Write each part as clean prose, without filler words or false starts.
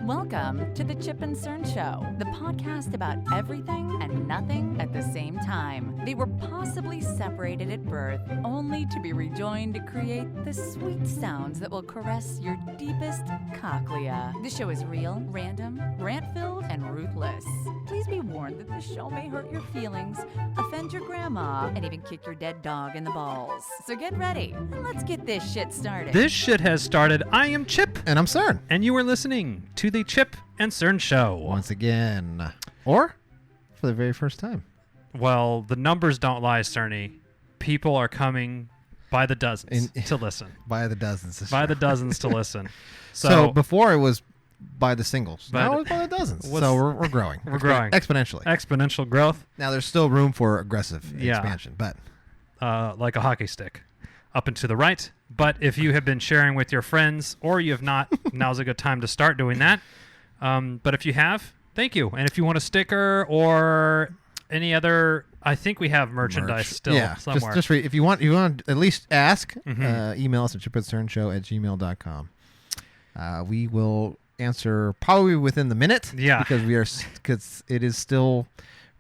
Welcome to the Chip and Cern Show, the podcast about everything and nothing at the same time. They were possibly separated at birth, only to be rejoined to create the sweet sounds that will caress your deepest cochlea. The show is real, random, rant-filled, and ruthless. Please be warned that this show may hurt your feelings, offend your grandma, and even kick your dead dog in the balls. So get ready, and let's get this shit started. This shit has started. I am Chip. And I'm Cern. And you are listening to the Chip and Cern Show. Once again. Or for the very first time. Well, the numbers don't lie, Cerny. People are coming by the dozens to listen. By the dozens. By the dozens to listen. So before it was by the singles. Now it's by the dozens. So we're growing. We're growing. Exponentially. Exponential growth. Now there's still room for aggressive expansion. But like a hockey stick. Up and to the right. But if you have been sharing with your friends or you have not, now's a good time to start doing that. But if you have, thank you. And if you want a sticker or any other, I think we have merchandise still somewhere. Just if you want to at least ask, email us at chipandcernshow@gmail.com. We will answer probably within the minute. Yeah. Because it is still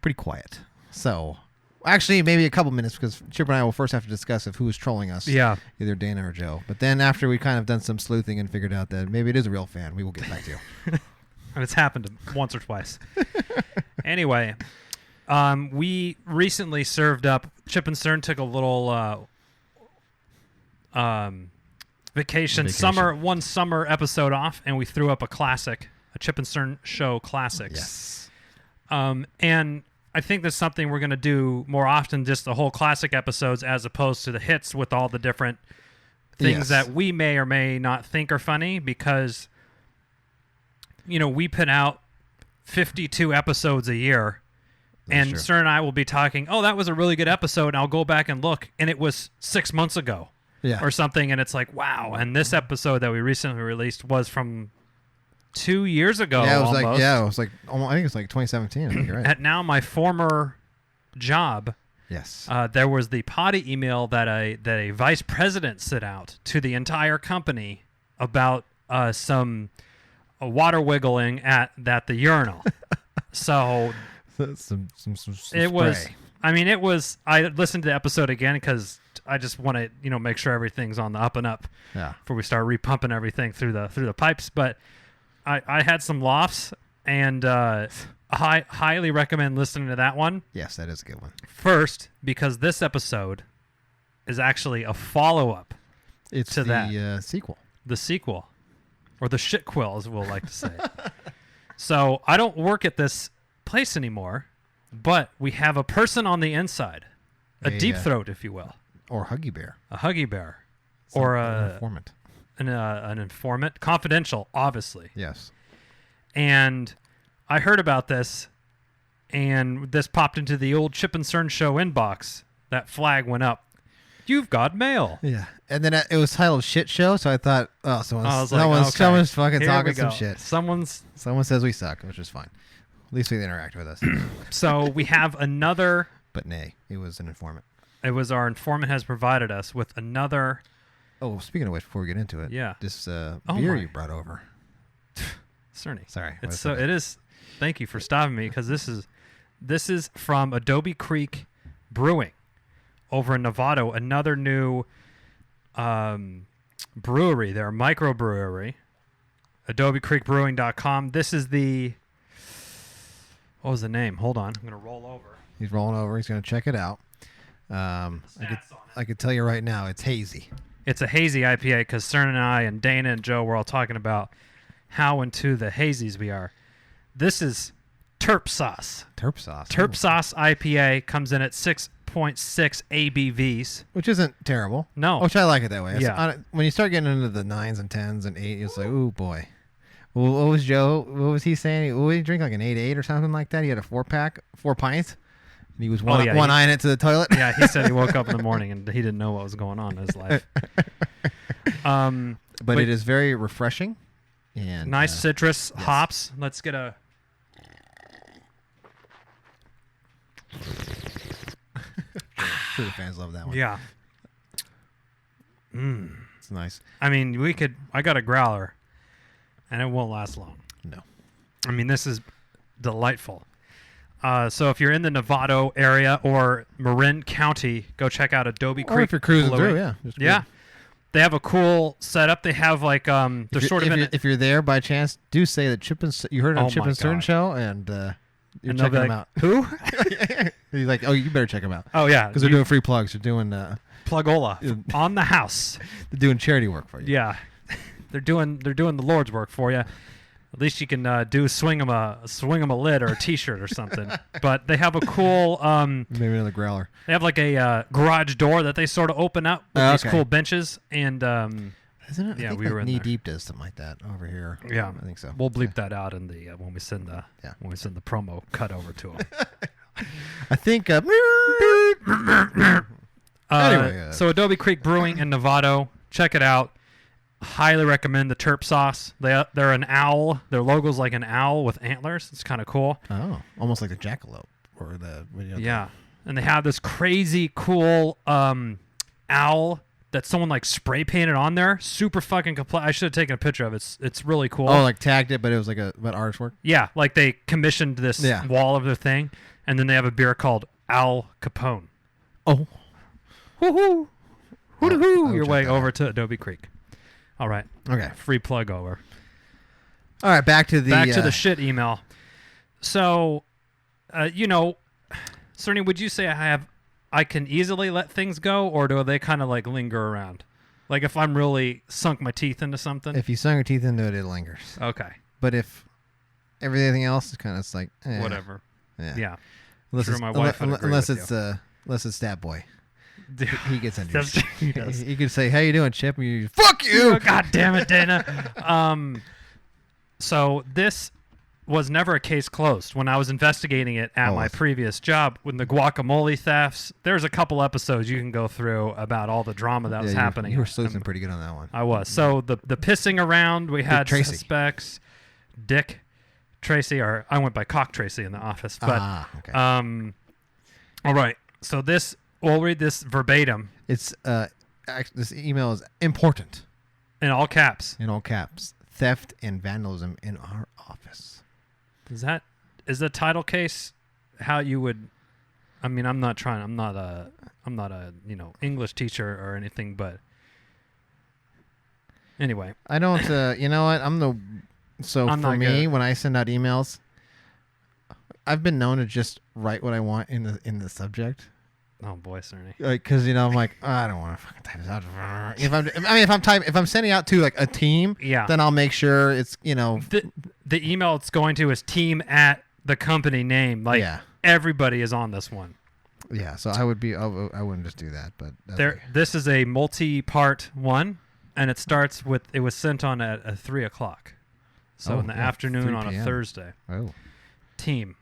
pretty quiet. So actually, maybe a couple minutes because Chip and I will first have to discuss who is trolling us. Yeah. Either Dana or Joe. But then after we kind of done some sleuthing and figured out that maybe it is a real fan, we will get back to you. And it's happened once or twice. Anyway, we recently served up. Chip and Cern took a little vacation. One summer episode off, and we threw up a classic, a Chip and Cern Show classics. Yes. And I think that's something we're going to do more often, just the whole classic episodes as opposed to the hits with all the different things that we may or may not think are funny because, you know, we put out 52 episodes a year. That's true. Cern and I will be talking, oh, that was a really good episode, and I'll go back and look, and it was 6 months ago or something, and it's like, wow. And this episode that we recently released was from 2 years ago. Yeah, it was almost. I think it's like 2017. I think you're right. At now my former job, yes, there was the potty email that a vice president sent out to the entire company about some water wiggling at the urinal. So some it was. spray. I mean, it was. I listened to the episode again because I just want to make sure everything's on the up and up before we start repumping everything through the pipes, but. I had some laughs, and I highly recommend listening to that one. Yes, that is a good one. First, because this episode is actually a follow-up to the sequel. The sequel, or the shitquill, as we'll like to say. So I don't work at this place anymore, but we have a person on the inside, a deep throat, if you will. Or Huggy Bear. A Huggy Bear. Or an informant. An informant, confidential, obviously. Yes. And I heard about this, and this popped into the old Chip and Cern Show inbox. That flag went up. You've got mail. Yeah. And then it was titled Shit Show, so I thought, oh, someone's fucking talking some shit. Someone says we suck, which is fine. At least they interact with us. So we have another. But nay, it was an informant. It was our informant has provided us with another. Oh, speaking of which, before we get into it, this beer you brought over. Cerny. Sorry. It is. Thank you for stopping me because this is from Adobe Creek Brewing over in Novato, another new brewery. They're a microbrewery. AdobeCreekBrewing.com. This is what was the name? Hold on. I'm going to roll over. He's rolling over. He's going to check it out. I could tell you right now, it's hazy. It's a hazy IPA because Cern and I and Dana and Joe were all talking about how into the hazies we are. This is Terp Sauce. Terp Sauce. Terp Sauce IPA comes in at 6.6 ABVs. Which isn't terrible. No. Which I like it that way. Yeah. When you start getting into the 9s and 10s and 8, it's like, ooh, boy. What was Joe? What was he saying? What did he drink? Like an 8-8 or something like that? He had a 4-pack, 4 pints. And he was one-eyeing it to the toilet. Yeah, he said he woke up in the morning and he didn't know what was going on in his life. But it is very refreshing. And nice citrus hops. Let's get a... Sure the fans love that one. Yeah. It's nice. I mean, I got a growler, and it won't last long. No. I mean, this is delightful. So if you're in the Novato area or Marin County, go check out Adobe Or Creek. if you're cruising Blu-ray. through, yeah. Just Yeah. They have a cool setup. They have like they're sort of in if you're there by chance, do say that you heard it on Oh Chip my and Stern God. show, and you're and they'll checking be them like, out. Who? He's like, oh, you better check them out Oh yeah, because they're doing free plugs. They're doing Plugola on the house. they're doing charity work for you. Yeah, they're doing the Lord's work for you. At least you can swing them a lid or a T-shirt or something. But they have a cool Maybe another growler. they have like a garage door that they sort of open up with these Okay. cool benches, and Isn't it? Yeah, I think we were in Knee there. Deep does something like that over here. Yeah. I think so. we'll bleep that out in the when we send the Yeah. promo cut over to them. I think. Anyway, So Adobe Creek Brewing in Novato, check it out. Highly recommend the Terp sauce. They're an owl. Their logo's like an owl with antlers. It's kind of cool. Oh, almost like the jackalope or the. Yeah, and they have this crazy cool owl that someone like spray painted on there. Super fucking complete. I should have taken a picture of it. It's really cool. Oh, like tagged it, but it was like about artwork. Yeah, like they commissioned this Yeah. wall of their thing, and then they have a beer called Al Capone. Oh, Woohoo! I'll Hoo-hoo! Your check way that over to Adobe Creek. All right, okay. free plug over. All right, back to the shit email. So, Cerny, would you say I can easily let things go, or do they kind of like linger around? Like if I'm really sunk my teeth into something? If you sunk your teeth into it, it lingers. Okay, But if everything else is kind of like whatever. Yeah. Yeah. Unless Sure, it's, my wife would agree unless with it's unless it's Stat Boy, he gets under. That's- he does. He could say, "How you doing, Chip?" And you, "Fuck you." Oh, God damn it, Dana. So this was never a case closed. When I was investigating it at my previous job with the guacamole thefts, there's a couple episodes you can go through about all the drama that was happening. You were sleuthing pretty good on that one. I was. So the pissing around, we had Tracy. suspects. Dick Tracy, or I went by Cock Tracy in the office. But okay. all right. So we'll read this verbatim It's this email is important in all caps. in all caps. Theft and vandalism in our office. Is the title case how you would? I mean, I'm not a English teacher or anything, but anyway. I don't. You know what? I'm I'm for not me, good. when I send out emails, I've been known to just write what I want in the subject. Oh boy, Cerny. Like, because I'm like, I don't want to fucking type this out. If I'm sending out to like a team, Yeah. then I'll make sure it's The email it's going to is team at the company name. Like yeah. everybody is on this one. Yeah, so I wouldn't just do that, but that's There, okay. this is a multi-part one, and it starts with it was sent on at 3:00, so Oh, in the yeah, afternoon 3 on a p.m. Thursday. Oh, Team,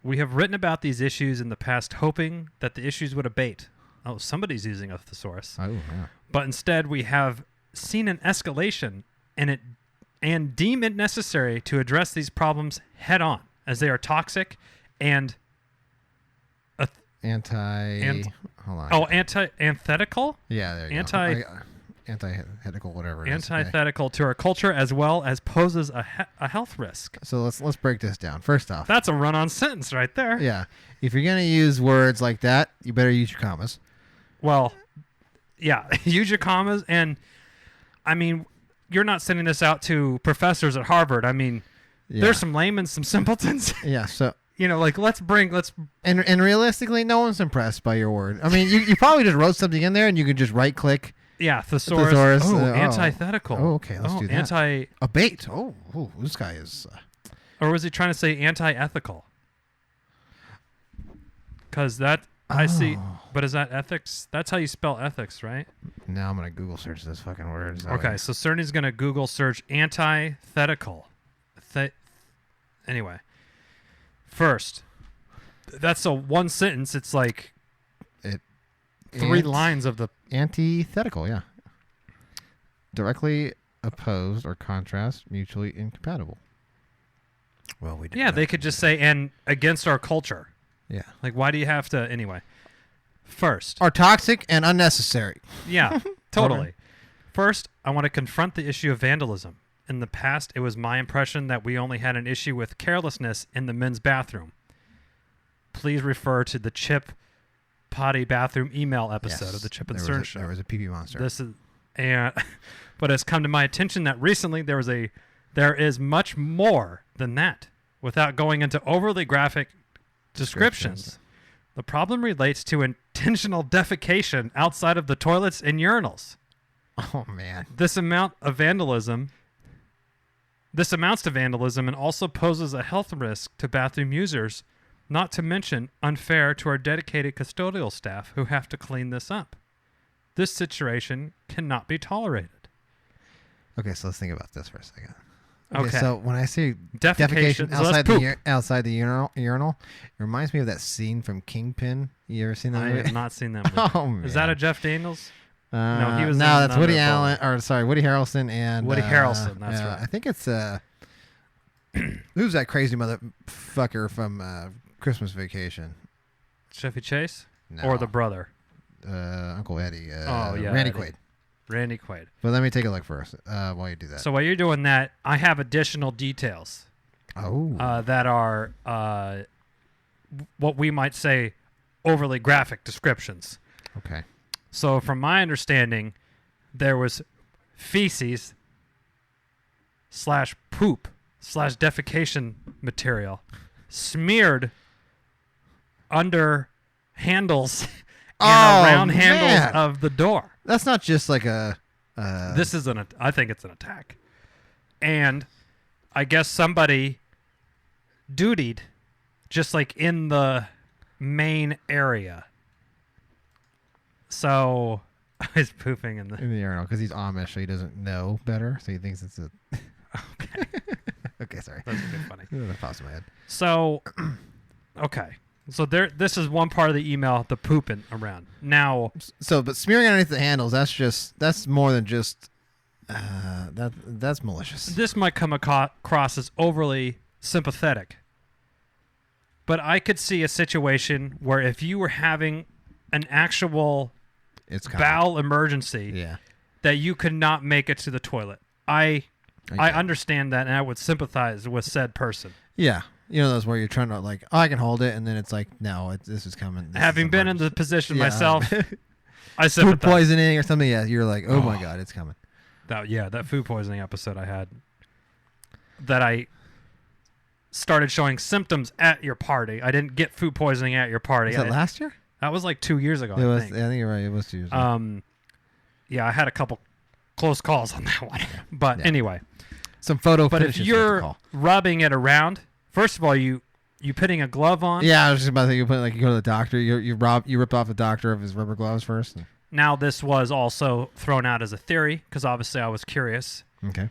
we have written about these issues in the past, hoping that the issues would abate. Oh, somebody's using a thesaurus, yeah. but instead we have seen an escalation, and deem it necessary to address these problems head on, as they are toxic and Hold on. antithetical. Yeah, there you anti- go. Antithetical, whatever. It is. Okay. Antithetical to our culture, as well as poses a health risk. So let's break this down. First off, That's a run-on sentence right there. yeah, if you're gonna use words like that, you better use your commas. Well, yeah, use your commas, and I mean, you're not sending this out to professors at Harvard. I mean, Yeah. there's some laymen, some simpletons. Yeah. So Like let's. and realistically, no one's impressed by your word. I mean, you probably just wrote something in there, and you could just right click Yeah, thesaurus. Thesaurus, Oh, oh. antithetical. Oh, okay, let's do that. abate. Oh, this guy is. Or was he trying to say anti-ethical? Because that I see. But is that ethics? That's how you spell ethics, right? Now I'm gonna Google search this fucking word. Okay, so Cerny's gonna Google search antithetical. Anyway, first, that's a one sentence. It's like three lines of the. Antithetical, yeah. Directly opposed or contrast, mutually incompatible. Well, we did. Yeah, they could just say and against our culture. Yeah. Like, why do you have to anyway? First, Are toxic and unnecessary. yeah, totally. Okay. First, I want to confront the issue of vandalism In the past, it was my impression that we only had an issue with carelessness in the men's bathroom. Please refer to the Chip Potty Bathroom email episode of the Chip and Cern Show. There was a pee-pee monster. But it's come to my attention that recently there is much more than that. Without going into overly graphic descriptions, the problem relates to intentional defecation outside of the toilets and urinals. Oh man! This amounts to vandalism and also poses a health risk to bathroom users, not to mention unfair to our dedicated custodial staff who have to clean this up. This situation cannot be tolerated. Okay, so let's think about this for a second. Okay. So when I say defecation outside the urinal, it reminds me of that scene from Kingpin. You ever seen that movie? I have not seen that movie. Oh man! Is that a Jeff Daniels? No, he was. No, that's Woody Allen. Or sorry, Woody Harrelson and Woody Harrelson. That's right. I think it's who's that crazy motherfucker from Christmas Vacation? Chevy Chase, no. Or the brother? Uncle Eddie. Randy Eddie. Quaid. Randy Quaid. But let me take a look first while you do that. So while you're doing that, I have additional details. That are what we might say overly graphic descriptions. Okay. So from my understanding, there was feces / poop / defecation material smeared under handles and around handles of the door. That's not just like a... I think it's an attack. And I guess somebody dutied just like in the main area. So he's pooping in the urinal because he's Amish, so he doesn't know better, so he thinks it's a... Okay. Okay, sorry. That's a bit funny. That pops in my head. So, okay. So this is one part of the email, the pooping around. Now, but smearing underneath the handles, that's more than just that's malicious. This might come across as overly sympathetic. But I could see a situation where if you were having an actual bowel emergency, that you could not make it to the toilet. I understand that, and I would sympathize with said person. Yeah. You know those where you're trying to like, I can hold it, and then it's like, no, this is coming. Having been in the position myself, I sympathize. Food poisoning or something, you're like, oh my God, it's coming. That food poisoning episode I had, that I started showing symptoms at your party. I didn't get food poisoning at your party. Was that last year? That was like 2 years ago, I think. I think you're right. It was 2 years ago. Yeah, I had a couple close calls on that one. But anyway. Some photo But if you're rubbing it around, first of all, you putting a glove on. Yeah, I was just about to say, you go to the doctor. You rip off the doctor of his rubber gloves first. Now this was also thrown out as a theory because obviously I was curious. Okay.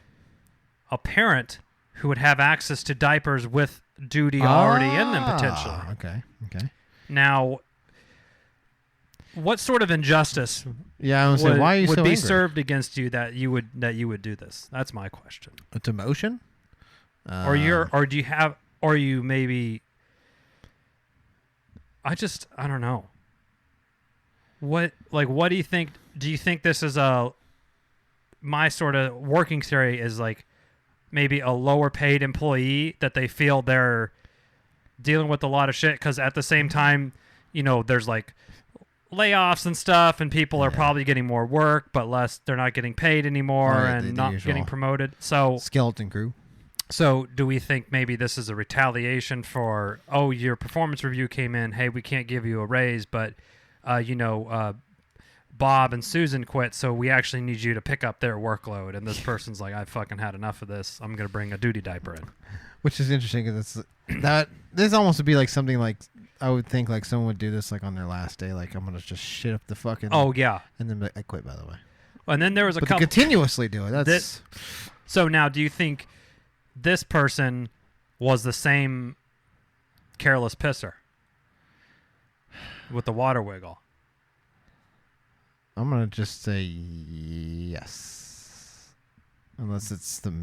A parent who would have access to diapers with duty already in them potentially. Okay. Now, what sort of injustice? Yeah, I was saying, why are you so angry? Would be served against you that you would do this? That's my question. It's emotion. Or do you have? Or you maybe. I don't know. What do you think? Do you think this is my sort of working theory is like maybe a lower paid employee that they feel they're dealing with a lot of shit because at the same time, there's like layoffs and stuff and people are probably getting more work but they're not getting paid anymore and not getting promoted. So skeleton crew. So do we think maybe this is a retaliation for, your performance review came in, hey, we can't give you a raise, but, Bob and Susan quit, so we actually need you to pick up their workload. And this person's like, I fucking had enough of this. I'm going to bring a duty diaper in. Which is interesting because this almost would be like something like, I would think like someone would do this like on their last day, like I'm going to just shit up the fucking... Oh, yeah. And then I quit, by the way. And then there was a couple... They continuously do it. So now do you think this person was the same careless pisser with the water wiggle? I'm going to just say yes. Unless it's the...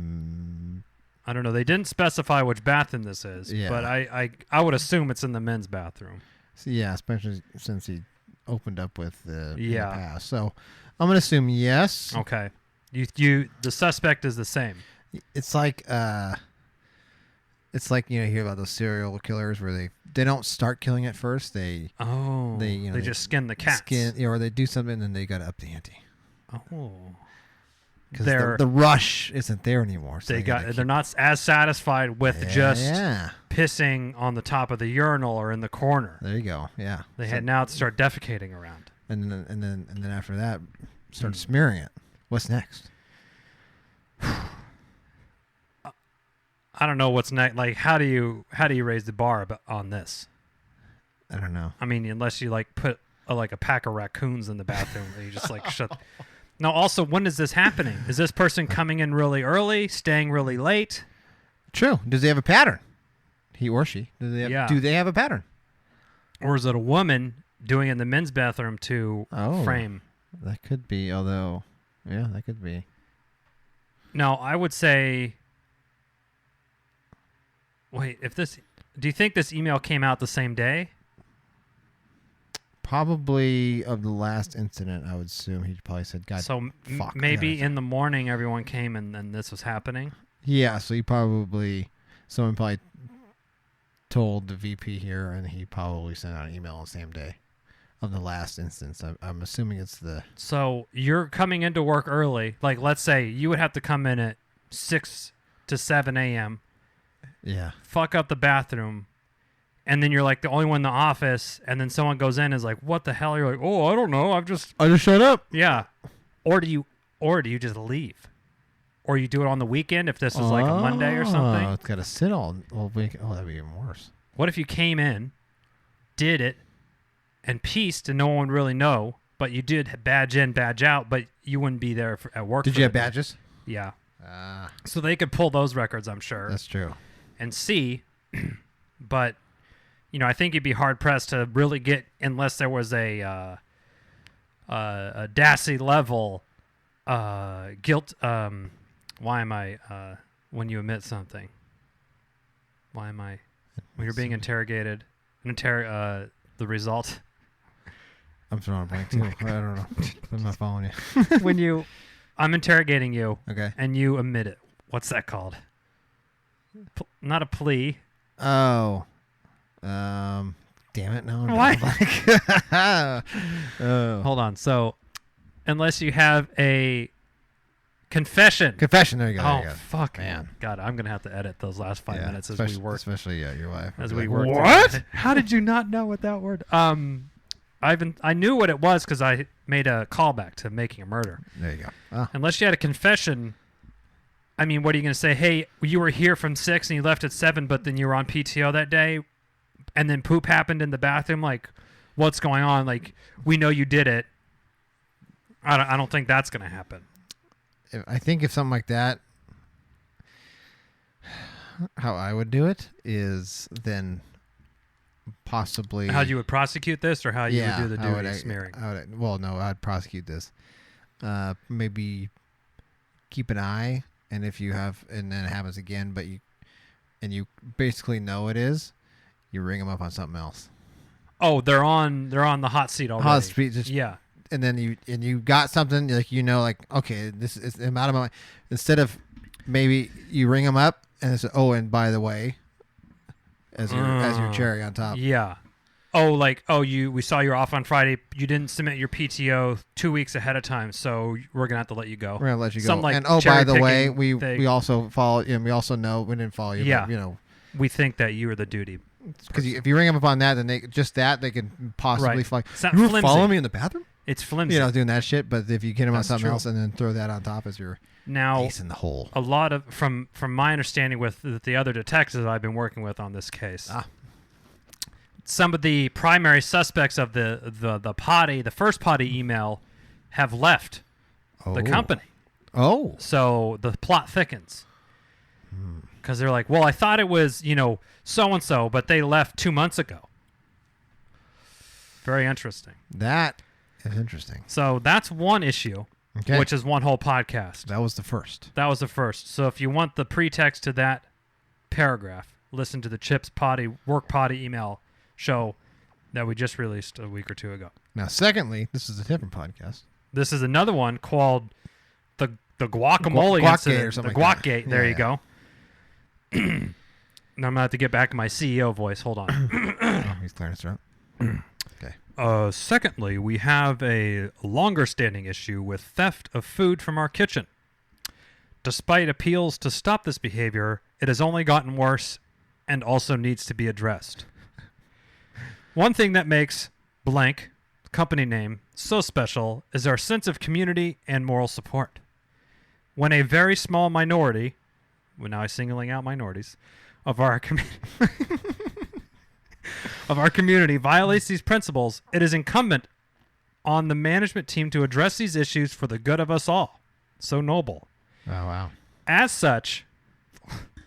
I don't know. They didn't specify which bathroom this is, but I would assume it's in the men's bathroom. So yeah, especially since he opened up with the past. So I'm going to assume yes. Okay. The suspect is the same. It's like you hear about those serial killers where they don't start killing at first. They just skin the cats. Or they do something and then they got to up the ante. Oh. Because the rush isn't there anymore. So they're not as satisfied with pissing on the top of the urinal or in the corner. There you go. Yeah. They had now to start defecating around. And then after that, start smearing it. What's next? I don't know what's next. Like, how do you raise the bar on this? I don't know. I mean, unless you like put a pack of raccoons in the bathroom, and you just like shut. Now, also, when is this happening? Is this person coming in really early, staying really late? True. Does he have a pattern? He or she? Do they have a pattern? Or is it a woman doing it in the men's bathroom to frame? That could be. Although, yeah, that could be. No, I would say. Wait, do you think this email came out the same day? Probably of the last incident, I would assume he probably said, "God, so fuck." Maybe in the morning everyone came and then this was happening. Yeah, so someone probably told the VP here, and he probably sent out an email on the same day of the last instance. I'm assuming it's the. So you're coming into work early. Like, let's say you would have to come in at 6 to 7 a.m. Yeah. Fuck up the bathroom, and then you're like the only one in the office, and then someone goes in and is like, "What the hell?" You're like, "Oh, I don't know. I just shut up." Yeah. Or do you just leave? Or you do it on the weekend if this is like a Monday or something? Oh, it's got to sit all week. Oh, that'd be even worse. What if you came in, did it, and pieced and no one would really know, but you did badge in, badge out, but you wouldn't be there at work? Did you have badges? Yeah. So they could pull those records, I'm sure. That's true. And see, but, I think you'd be hard-pressed to really get, unless there was a DASI level guilt. Why am I, when you admit something? Why am I, when you're being interrogated, the result? I'm throwing a blank too. I don't know. I'm not following you. I'm interrogating you. Okay. And you admit it. What's that called? Not a plea. Oh. Damn it. No. Why? Hold on. So, unless you have a confession. Confession. There you go. Oh, there you go. Fuck, man. God, I'm gonna have to edit those last 5 minutes as we work. Especially your wife. As we work. What? How did you not know what that word? I knew what it was because I made a callback to Making a Murder. There you go. Oh. Unless you had a confession. I mean, what are you going to say? Hey, you were here from 6 and you left at 7, but then you were on PTO that day, and then poop happened in the bathroom? Like, what's going on? Like, we know you did it. I don't think that's going to happen. I think if something like that, how I would do it is then possibly... How you would prosecute this, or how you would do the duty smearing? I'd prosecute this. Maybe keep an eye. And if you have, and then it happens again, but you basically know it is, you ring them up on something else. Oh, they're on the hot seat already. Hot seat, just, yeah. And then you got something like okay, this is I'm out of my. Instead of maybe you ring them up and it's and by the way, as your cherry on top. Yeah. We saw you're off on Friday. You didn't submit your PTO 2 weeks ahead of time, so we're gonna have to let you go. We're gonna let you go. Some, like, and by the way, thing. we also follow. We also know we didn't follow you. Yeah. But, we think that you were the duty. Because if you ring them up on that, then they can possibly Right. like. It's not You were flimsy. following me in the bathroom. It's flimsy. Doing that shit. But if you get them on That's something true. else and then throw that on top as your ace in the hole. A lot of from my understanding with the other detectives I've been working with on this case. Some of the primary suspects of the first potty email have left the company. Oh. So the plot thickens. Because they're like, well, I thought it was, so-and-so, but they left 2 months ago. Very interesting. That is interesting. So that's one issue, which is one whole podcast. That was the first. So if you want the pretext to that paragraph, listen to the Chips Work Potty email show that we just released a week or two ago. Now, secondly, this is a different podcast. This is another one called the guacamole Guac-gate incident, or something the like that. Guac-gate. There Yeah, you go. Now I'm gonna have to get back to my CEO voice. Hold on. Oh, he's clearing his throat. Secondly, we have a longer-standing issue with theft of food from our kitchen. Despite appeals to stop this behavior, it has only gotten worse and also needs to be addressed. One thing that makes blank, company name, so special is our sense of community and moral support. When a very small minority, well, now I'm singling out minorities, of our community violates these principles, it is incumbent on the management team to address these issues for the good of us all. So noble. Oh, wow. As such,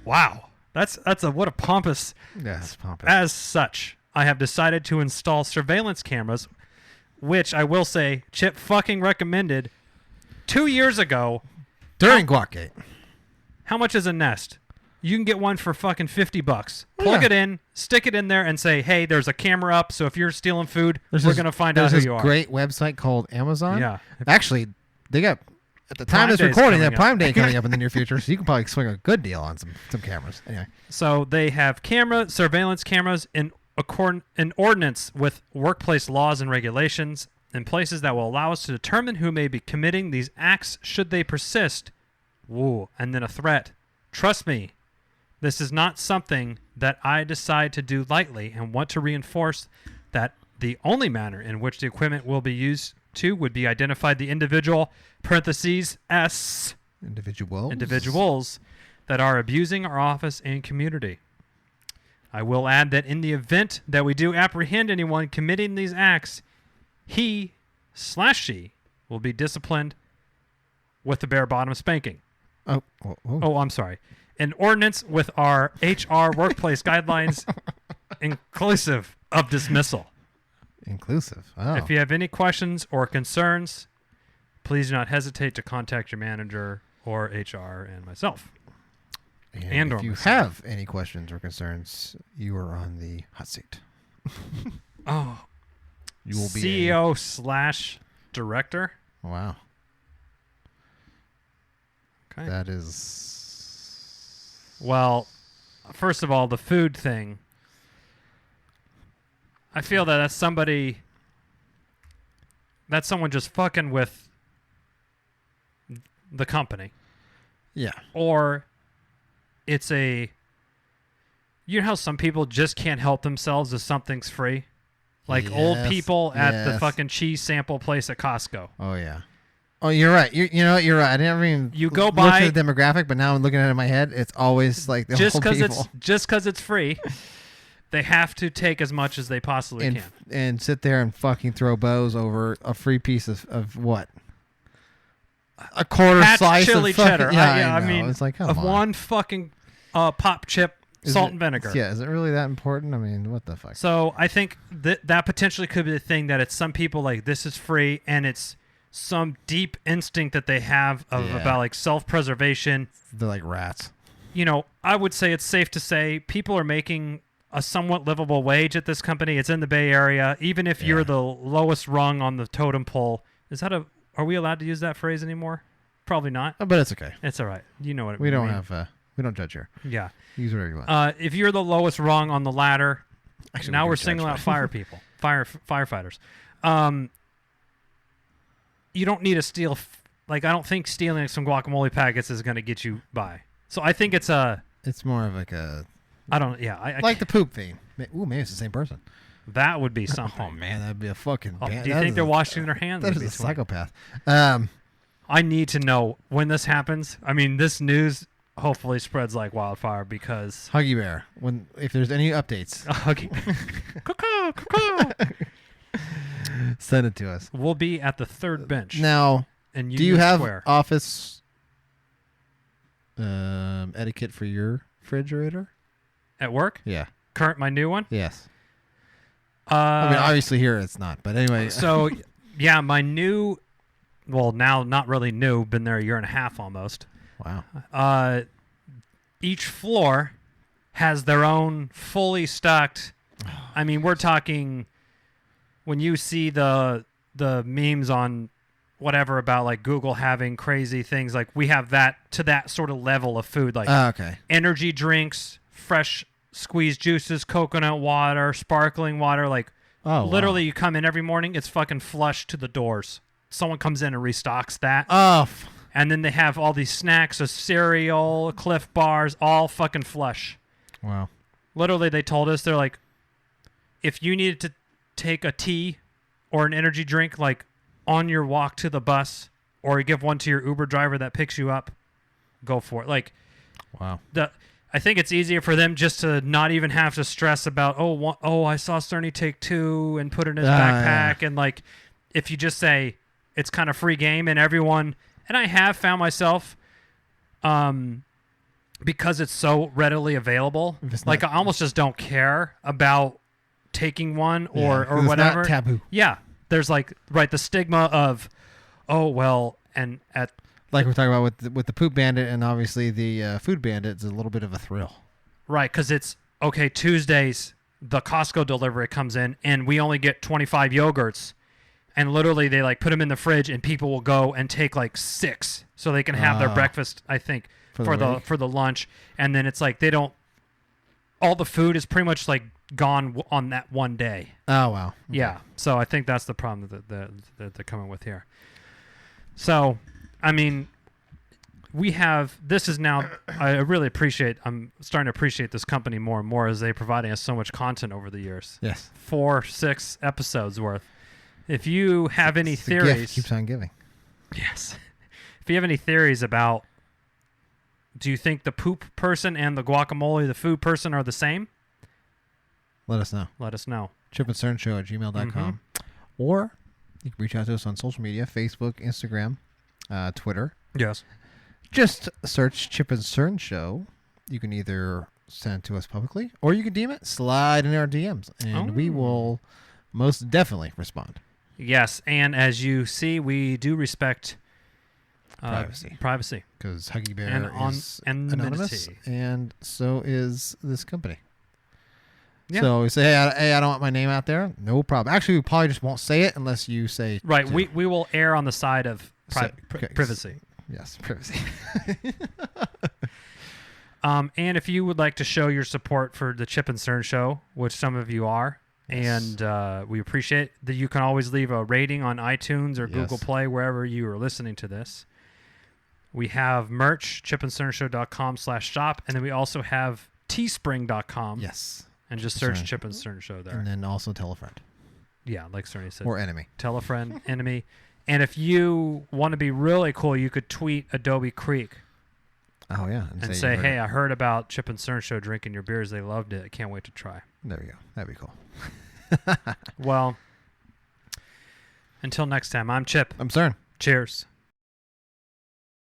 wow, that's what a pompous. Yeah, it's pompous. As such, I have decided to install surveillance cameras, which I will say Chip fucking recommended 2 years ago. During Guac-gate. How much is a Nest? You can get one for fucking $50. Plug it in, stick it in there, and say, "Hey, there's a camera up. So if you're stealing food, we're gonna find out who There's you this are." great website called Amazon. Yeah. Actually, they got at the time Prime of this Day's recording, coming that up. Prime Day coming up in the near future, so you can probably swing a good deal on some cameras. Anyway, So they have surveillance cameras in ordinance with workplace laws and regulations in places that will allow us to determine who may be committing these acts should they persist. Woo, and then a threat. Trust me, this is not something that I decide to do lightly, and want to reinforce that the only manner in which the equipment will be used would be identify the individual (S) individuals that are abusing our office and community. I will add that in the event that we do apprehend anyone committing these acts, he/she will be disciplined with the bare bottom spanking. Oh, I'm sorry. An ordinance with our HR workplace guidelines inclusive of dismissal. Inclusive. Oh. If you have any questions or concerns, please do not hesitate to contact your manager or HR and myself. And or if you myself. have any questions or concerns, you are on the hot seat. Oh, You will be CEO/director. Wow. Okay. That is. Well, first of all, the food thing. I feel that that's someone just fucking with the company. Yeah. Or it's you know how some people just can't help themselves if something's free? Like old Yes, people at the yes. fucking cheese sample place at Costco. Oh, yeah. Oh, you're right. You know what? You're right. I never even You go looked by- at the demographic, but now I'm looking at it in my head. It's always like the Just old people. because it's free, they have to take as much as they possibly can. And sit there and fucking throw bows over a free piece of what? A quarter Patch slice chili of fucking, cheddar. Yeah, I mean, it's like, come of on. one fucking pop chip Is salt it- and vinegar. Yeah, is it really that important? I mean, what the fuck? So I think that potentially could be the thing that it's some people like this is free, and it's some deep instinct that they have about like self-preservation. They're like rats. You know, I would say it's safe to say people are making a somewhat livable wage at this company. It's in the Bay Area. Even if you're the lowest rung on the totem pole, are we allowed to use that phrase anymore? Probably not. But it's okay. It's all right. You know what it We don't mean. have we don't judge here. Yeah. Use whatever you want. If you're the lowest rung on the ladder, Actually, now we do we're judge, singling out but- firefighters. You don't need to steal. I don't think stealing some guacamole packets is going to get you by. So I think it's It's more of like a I don't. Yeah, I like the poop thing. Ooh, maybe it's the same person. that would be something. Oh man, that'd be a fucking. Oh, bad- do you that think is they're a- washing their hands? That in is a between? psychopath. I need to know when this happens. I mean, this news hopefully spreads like wildfire because. Huggy Bear. If there's any updates, Okay. Caw-caw, caw-caw. send it to us. We'll be at the third bench. Now, in do you Union have Square. office etiquette for your refrigerator? At work? Yeah. My new one? Yes. I mean, Uh, obviously here it's not, but anyway. so, yeah, my new, well, now not really new, been there a year and a half almost. Wow. Each floor has their own fully stocked. I mean, we're talking when you see the memes on whatever about like Google having crazy things. Like we have that to that sort of level of food, like Okay. energy drinks, fresh squeezed juices, coconut water, sparkling water. Like Oh, literally, wow. you come in every morning, it's fucking flush to the doors. Someone comes in and restocks that. Oh, And then they have all these snacks, a cereal, Cliff Bars, all fucking flush. wow. Literally, they told us, they're like, if you needed to take a tea or an energy drink, like on your walk to the bus, or you give one to your Uber driver that picks you up, go for it. Like, Wow. I think it's easier for them just to not even have to stress about, I saw Cerny take 2 and put it in his backpack. Yeah. And like, if you just say it's kind of free game and everyone, and I have found myself, because it's so readily available, If it's like not- I almost just don't care about taking one Yeah, or 'cause it's whatever. not taboo. Yeah. There's like, right, the stigma of, and at, Like we're talking about with the Poop Bandit and obviously the Food Bandit, it's a little bit of a thrill. right, because it's, okay, Tuesdays, the Costco delivery comes in, and we only get 25 yogurts. And literally, they like put them in the fridge, and people will go and take like 6 so they can have their Oh. breakfast, I think, For the week? for the lunch. And then it's like they don't, all the food is pretty much like gone on that one day. Oh, wow. Okay. Yeah. So I think that's the problem that they're coming with here. So, I mean, we have, this is now, I really appreciate, I'm starting to appreciate this company more and more as they're providing us so much content over the years. Yes. 4-6 episodes worth. If you have any It's the gift theories, keeps on giving. yes. If you have any theories about, do you think the poop person and the guacamole, the food person, are the same? Let us know. Let us know. chipandcernshow@gmail.com. Mm-hmm. Or you can reach out to us on social media, Facebook, Instagram, Twitter. Yes. Just search Chip and Cern Show. You can either send it to us publicly or you can DM it, slide in our DMs, and we Oh. will most definitely respond. Yes, and as you see, we do respect Privacy. Because Huggy Bear And is anonymity. anonymous, and so is this company. Yeah. So we say, hey, I don't want my name out there. No problem. Actually, we probably just won't say it unless you say Right. to. We will err on the side of Okay. privacy. Yes, privacy. And if you would like to show your support for the Chip and Cern Show, which some of you are, Yes. and we appreciate that, you can always leave a rating on iTunes or Google Yes. Play, wherever you are listening to this. We have merch, chipandcernshow.com/shop, and then we also have teespring.com. Yes. And just search Cern. Chip and Cern Show there. And then also tell a friend Yeah, like Cerny said. or enemy. Tell a friend, enemy. And if you want to be really cool, you could tweet Adobe Creek Oh, yeah. and you say, heard hey, it. I heard about Chip and Cern Show drinking your beers. They loved it. I can't wait to try. There we go. That'd be cool. Well, until next time, I'm Chip. I'm Cern. Cheers.